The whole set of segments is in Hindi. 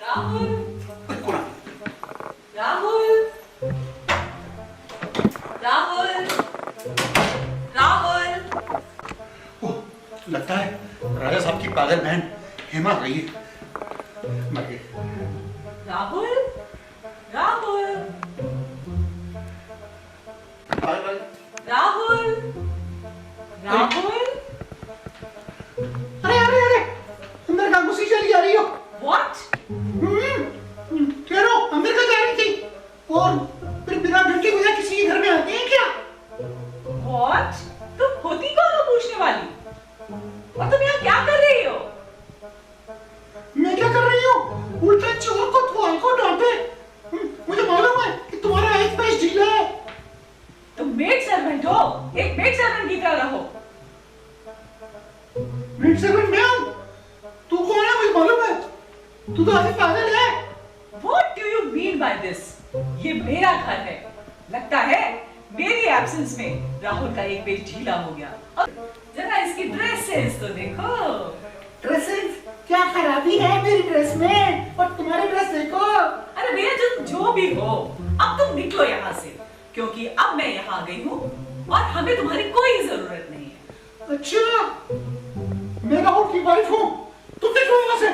राहुल कौन आ? राहुल राहुल राहुल ओह, लगता है राजा साहब की पागल बहन हेमा आ गई है। मर गई। राहुल राहुल पागल राहुल राहुल अरे अरे अरे अंदर का घुसी चली जा रही हो। व्हाट कह रहा हूं, अंदर का जा रही थी और फिर बिना घंटी बजाए किसी के घर में आते हैं क्या? व्हाट तुम होती कौन हो पूछने वाली और तुम यहाँ क्या कर रही हो? मैं क्या कर रही हूँ? उल्टा चोर को तुआल को डांटे। मुझे मालूम है कि तुम्हारा एक पैस ढीला है। तुम मेड सर्वेंट हो, एक मेड सर्वेंट की तरह रहो। मेड सर्वेंट मैं हूँ। तू कौन है मुझे मालूम है। तू तो आधी पागल है। What do you mean by this? ये मेरा घर है। लगता है मेरी एब्सेंस में राहुल का एक पेज ढीला हो गया। अब जरा इसकी ड्रेसेस तो देखो। ड्रेसेस क्या खराबी है मेरी ड्रेस में? और तुम्हारी ड्रेस देखो। अरे भैया तुम जो भी हो, अब तुम निकलो यहाँ से, क्योंकि अब मैं यहाँ आ गई हूँ और हमें तुम्हारी कोई जरूरत नहीं है। अच्छा, मैं राहुल की वाइफ हूँ। तुम निकलो यहाँ से।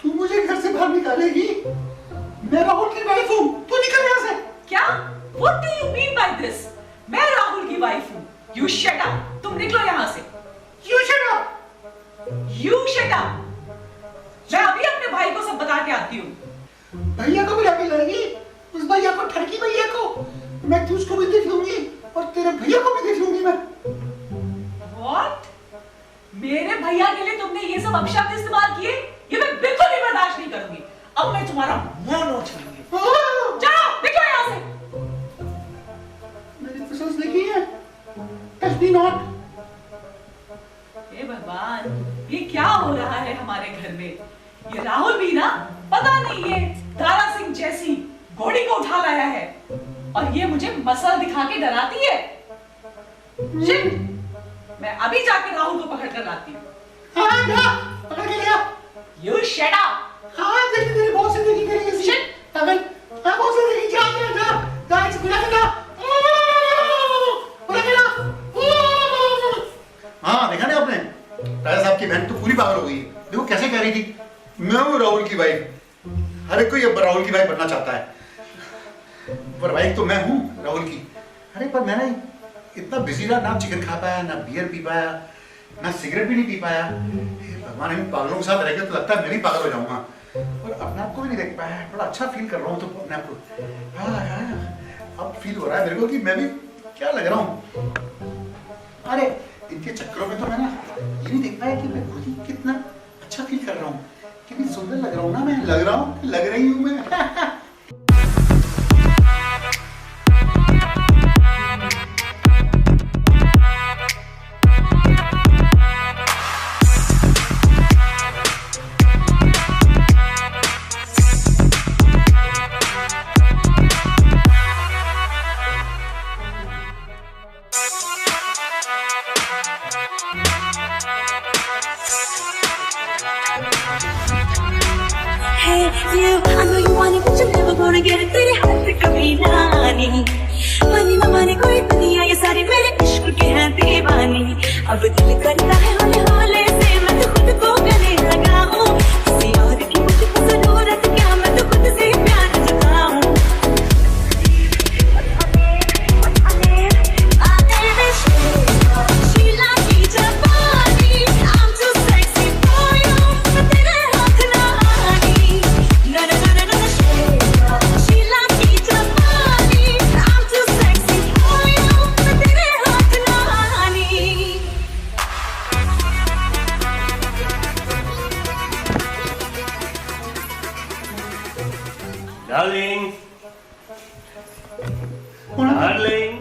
तू मुझे घर से बाहर निकालेगी? मैं राहुल की वाइफ हूँ। तू निकल यहाँ से। क्या? What do you mean by this? मैं राहुल की वाइफ हूँ। You shut up. तुम निकलो यहाँ से। You shut up. You shut up. मैं अभी अपने भाई को सब बता के आती हूँ। भैया को बुला के लाएगी? उस भैया को, ठरकी भैया को। मैं तुझको भी देख लूंगी और तेरे भैया को भी देख लूंगी मैं। What? मेरे भैया के लिए तुमने ये सब अपशब्द इस्तेमाल किए? ये मैं बिल्कुल भी बर्दाश्त नहीं करूंगी। अब मैं तुम्हारा मुंह नोच लूंगी। जाओ, निकलो यहाँ से। मेरी फिसल्स देखी है? Touch me not. हे भगवान, ये क्या हो रहा है हमारे घर में? ये राहुल भी ना, पता नहीं ये दारा सिंह जैसी घोड़ी को उठा लाया है और ये मुझे मसल दिखा के डराती है। शिट! मैं अभी जाके राहुल को पकड़ कर लाती हूँ। हाँ, जा, पकड़ के लिया। You shut up! हाँ, देखी तेरी बहुत से देखी करेगी ऐसी। Shit! पागल, हाँ बहुत से देखी। जा, इसे बुला के ला। बुला के ला। हाँ, देखा नहीं आपने? राजा साहब की बहन तो पूरी पागल हो गई। देखो कैसे कह रही थी, मैं हूँ राहुल की वाइफ। हर एक कोई अब राहुल की वाइफ बनना चाहता है। पर वाइफ तो मैं हूँ राहुल की। अरे पर मैं ना इतना बिजी रहा, ना चिकन खा पाया, ना बियर पी पाया, ना सिगरेट भी नहीं पी पाया। भगवान, इन पागलों के साथ रह के तो लगता है मैं भी पागल हो जाऊंगा। और अपने आप को भी नहीं देख पाया। बड़ा अच्छा फील कर रहा हूँ तो अपने आप को। हाँ, अब फील हो रहा है मेरे को कि मैं भी क्या लग रहा हूँ। अरे इनके चक्करों में तो मैं ना ये नहीं देख पाया कि मैं खुद ही कितना अच्छा फील कर रहा हूँ, कितनी सुंदर लग रहा हूँ ना मैं। लग रहा हूँ, लग रही हूँ मैं। Hey you, I know you want it, but you're never gonna get it. तेरे हाथ से कभी ना आनी, मानी ना माने कोई दुनिया, ये सारी मेरे इश्क के हैं दीवानी। अब दिल करता है हौले हौले से मैं तो खुद को गले लगाऊं, किसी और की मुझको जरूरत क्या, मैं तो खुद से प्यार जताऊं। शीला की जवानी, I'm too sexy for you, मैं तेरे हाथ ना आनी। ना ना ना ना ना शीला की जवानी, I'm too sexy for you, मैं तेरे हाथ ना आनी। डार्लिंग, कौन है? डार्लिंग,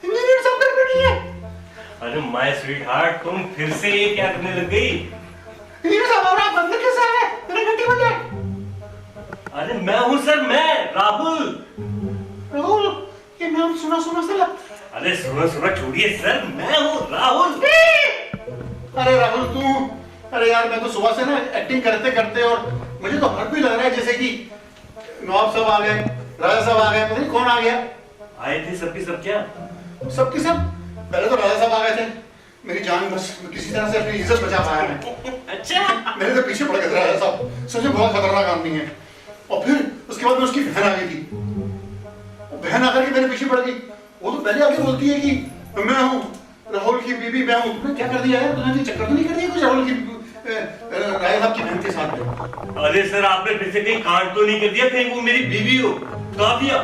इंजीनियर साहब घर पे नहीं है। अरे माय स्वीट हार्ट, तुम फिर से ये क्या करने लग गई? इंजीनियर साहब, और आप अंदर कैसे आ गए? मेरा घंटी बज जाए। अरे मैं हूँ सर, मैं राहुल। राहुल, ये नाम सुना सुना सा लगता है। अरे सुनो सुनो छोड़िए सर, मैं हूँ राहुल। अरे राहुल, तू अरे यार मैं तो सुबह से ना एक्टिंग करते करते और मुझे तो हर कोई लग रहा है जैसे कि नवाब साहब आ गए, राजा साहब आ गए, पता नहीं कौन आ गया। आए थे सबकी सब क्या? सबके सब। पहले तो राजा साहब आ गए थे, मेरी जान बस किसी तरह से अपनी इज्जत बचा पाया मैं। अच्छा। मेरे तो पीछे पड़ गए थे राजा साहब, सच में बहुत खतरनाक आदमी है। और फिर उसके बाद में उसकी बहन आ गई थी। बहन आकर के मेरे पीछे पड़ गई। वो तो पहले आके बोलती है कि मैं हूँ राहुल की बीवी, मैं हूँ। तुमने क्या कर दिया यार? तुमने चक्कर तो नहीं कर दिया कुछ राहुल की राजा साहब की बहन के साथ में? अरे सर आपने फिर से कहीं कांड तो नहीं कर दिया? कहीं वो मेरी बीवी हो? काफिया।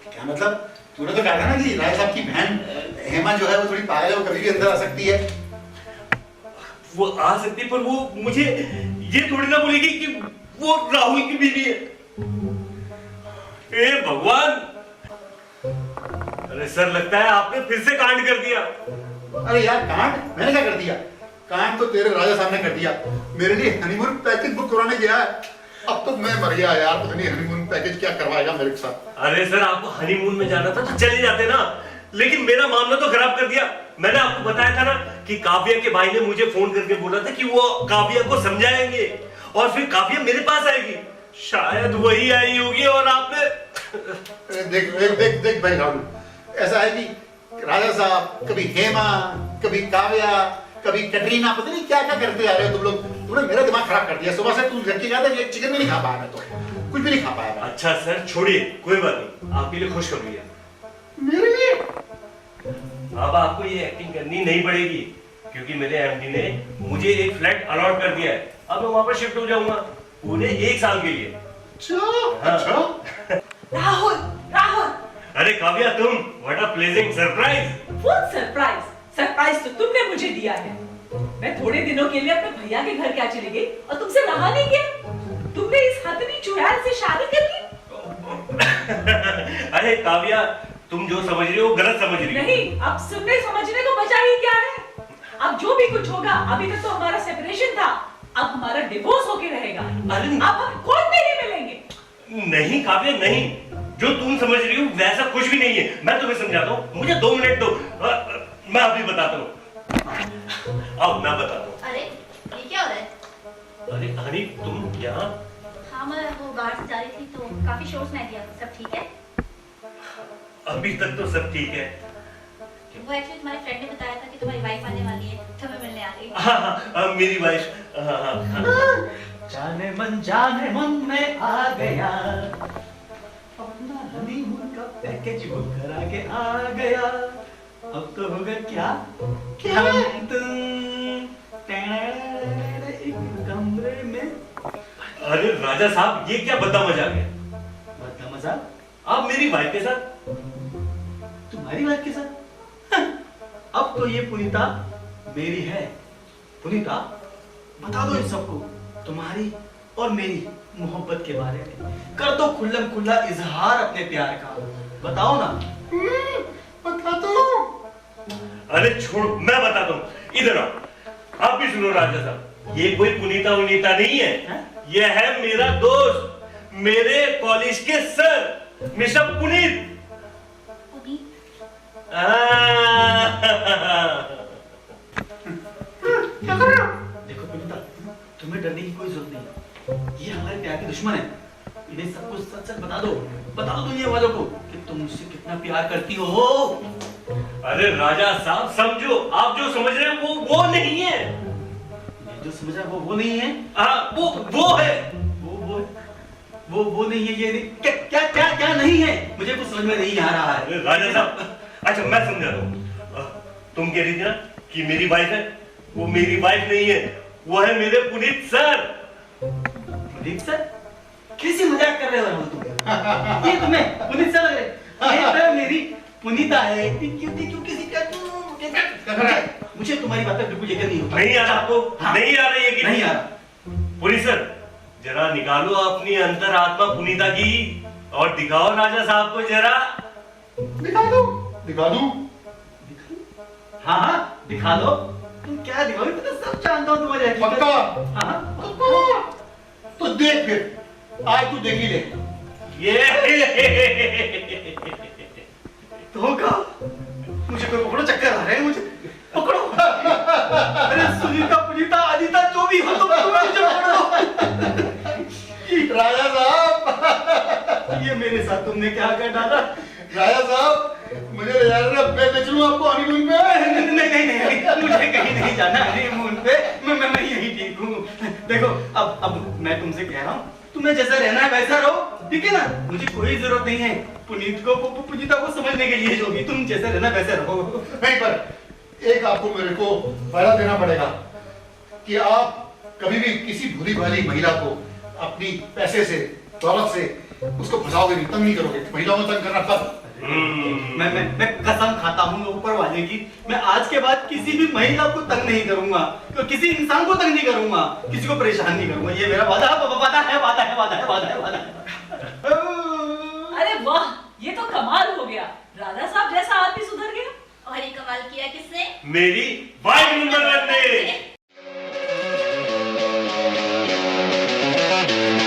क्या मतलब? तूने तो कहा था ना कि राजा साहब की बहन हेमा जो है वो थोड़ी पागल है, वो कभी भी अंदर आ सकती है। वो आ सकती पर वो मुझे ये थोड़ी ना बोलेगी कि वो राहुल की बीवी है। ए भगवान! अरे सर लगता है आपने फिर से कांड कर दिया। अरे यार कांड मैंने क्या कर दिया? कांड तो तेरे राजा साहब ने कर दिया। मेरे लिए हनीमून पैकेज बुक करवाने गया है। अब तो मैं मर गया यार, पता नहीं हनीमून पैकेज क्या करवाएगा मेरे साथ। अरे सर आपको हनीमून में जाना था तो चले जाते ना, लेकिन मेरा मामला तो खराब कर दिया। मैंने आपको बताया था ना कि काव्या के भाई ने मुझे फोन करके बोला था कि वो काव्या को समझाएंगे और फिर काव्या मेरे पास आएगी। शायद वही आई होगी और आपने देख देख देख देख भाई राहुल, ऐसा है कि राजा साहब कभी हेमा, कभी काव्या, कभी कटरीना, पता नहीं क्या क्या करते आ रहे हो तुम लोग। तुमने मेरा दिमाग खराब कर दिया। सुबह से तुम घर की गया था, एक चिकन भी नहीं खा पाया मैं, तो कुछ भी नहीं खा पाया मैं। अच्छा सर छोड़िए, कोई बात नहीं, आपके लिए खुशखबरी है। मेरे लिए? अब आपको ये एक्टिंग करनी नहीं पड़ेगी क्योंकि मेरे एमडी ने मुझे एक फ्लैट अलॉट कर दिया है। अब मैं वहां पर शिफ्ट हो जाऊंगा पूरे 1 साल के लिए। अच्छा। राहुल, राहुल, अरे काव्या तुम, what a pleasant surprise. Full surprise. Surprise तो तुमने मुझे दिया है। मैं थोड़े दिनों के लिए अपने भैया के घर क्या चली गई और तुमसे रहा नहीं गया। तुमने इस हथनी चुड़ैल से शादी कर ली। अरे काव्या तुम जो समझ रही हो वो गलत समझ रही हो। नहीं, अब सुनने समझने को बचा ही क्या है। अब जो भी कुछ होगा, अभी तक तो हमारा सेपरेशन था, अब हमारा डिवोर्स होके रहेगा। अरे अब हम कोर्ट में ही मिलेंगे। नहीं काव्या नहीं, जो तुम समझ रही हो वैसा कुछ भी नहीं है। मैं तुम्हें समझाता हूँ, मुझे 2 मिनट दो, मैं अभी बताता हूँ। आओ मैं बताता हूँ। अरे ये क्या हो रहा है? अरे हनी तुम यहाँ? हाँ मैं वो बाहर से जा रही थी तो काफी शोर सुनाई दिया। सब ठीक है? अभी तक तो सब ठीक है। वो एक्चुअली तुम्हारे फ्रेंड ने बताया था कि तुम्हारी वाइफ आने वाली है, तुम्हें मिलने आ गई। हाँ, मेरी वाइफ। जाने मन में आ गया, अपना हनीमून का पैकेज बुक करा के आ गया। अब तो होगा क्या क्या एक कमरे में। अरे राजा साहब ये क्या बता मजाक है? बता मजाक? आप मेरी वाइफ के साथ? तुम्हारी वाइफ के साथ? अब तो ये पुनीता मेरी है। पुनीता बता दो इन सबको तुम्हारी और मेरी मोहब्बत के बारे में। कर दो खुल्लम खुल्ला इजहार अपने प्यार का। बताओ ना। बता दो। अरे छोड़ मैं बताता हूँ, इधर आओ। आप भी सुनो राजा साहब, ये कोई पुनीता उनीता नहीं है, ये है मेरा दोस्त, मेरे कॉलेज के सर मिस्टर पुनीत। पुनीत? देखो पुनीता, तुम्हें डरने की कोई जरूरत नहीं। ये हमारे प्यार के दुश्मन है। इन्हें सब कुछ सच सच बता दो दुनिया वालों को कि तुम मुझसे कितना प्यार करती हो। अरे राजा साहब समझो, आप जो समझ रहे हैं वो नहीं है। मैं जो समझा वो नहीं है। हाँ वो है। वो नहीं है। ये नहीं। क्या क्या क्या क्या नहीं है? मुझे कुछ समझ में नहीं आ रहा है। अरे राजा साहब, अच्छा मैं समझा दूं। तुम कह रही थी ना कि मेरी वाइफ है, वो मेरी वाइफ नहीं है, वो है मेरे पुनीत सर। पुनीत सर? कैसे मजाक कर रहे हो तुम? ये तुम्हें पुनीत सर लग रहे? ये तो मेरी पुनीता है। क्यों किसी का मुझे तुम्हारी बातें बिल्कुल यकीन नहीं होता। नहीं आ रहा आपको? हाँ। नहीं आ रहा यकीन? नहीं आ रहा। पुनीत सर जरा निकालो अपनी अंतरात्मा पुनीता की और दिखाओ राजा साहब को जरा। दिखा दूं? हाँ दिखा दो। तुम क्या दिखाओगे? मैं तो सब जानता हूँ तुम्हारी हकीकत। पक्का? हाँ। तो देख फिर, आज तू देख ही ले। ये तो का मुझे कोई बड़ा चक्कर आ रहे हैं मुझे। पकड़ो। अरे सुनीता, पुनीता, अनीता, जो भी हो तुम मुझे पकड़ लो। राजा साहब, ये मेरे साथ तुमने क्या कर डाला? राजा साहब, मुझे ले जा रहे, मैं ले चलूं आपको हनीमून पे? नहीं, मुझे कहीं नहीं जाना हनीमून पे। मैं यही ठीक हूँ। देखो, अब मैं तुमसे कह रहा हूँ, तुम्हें जैसा रहना है वैसा रहो, ठीक है ना? मुझे कोई जरूरत नहीं है पुनीत को, पुनीता को समझने के लिए, जो भी तुम जैसा रहना वैसा रहो। नहीं, पर एक आपको मेरे को वादा देना पड़ेगा कि आप कभी भी किसी भूली भाली महिला को अपनी पैसे से, दौलत से उसको फंसाओगे नहीं, तंग नहीं करोगे। महिलाओं को तंग करना बंद। मैं कसम खाता हूँ ऊपर वाले की, मैं आज के बाद किसी भी महिला को तंग नहीं करूंगा, तो किसी इंसान को तंग नहीं करूंगा, किसी को परेशान नहीं करूंगा। ये मेरा वादा है। अरे वाह, ये तो कमाल हो गया। राधा साहब जैसा आदमी सुधर गया। और ये कमाल किया किसने? मेरी वाइफ नंबर 1 ने।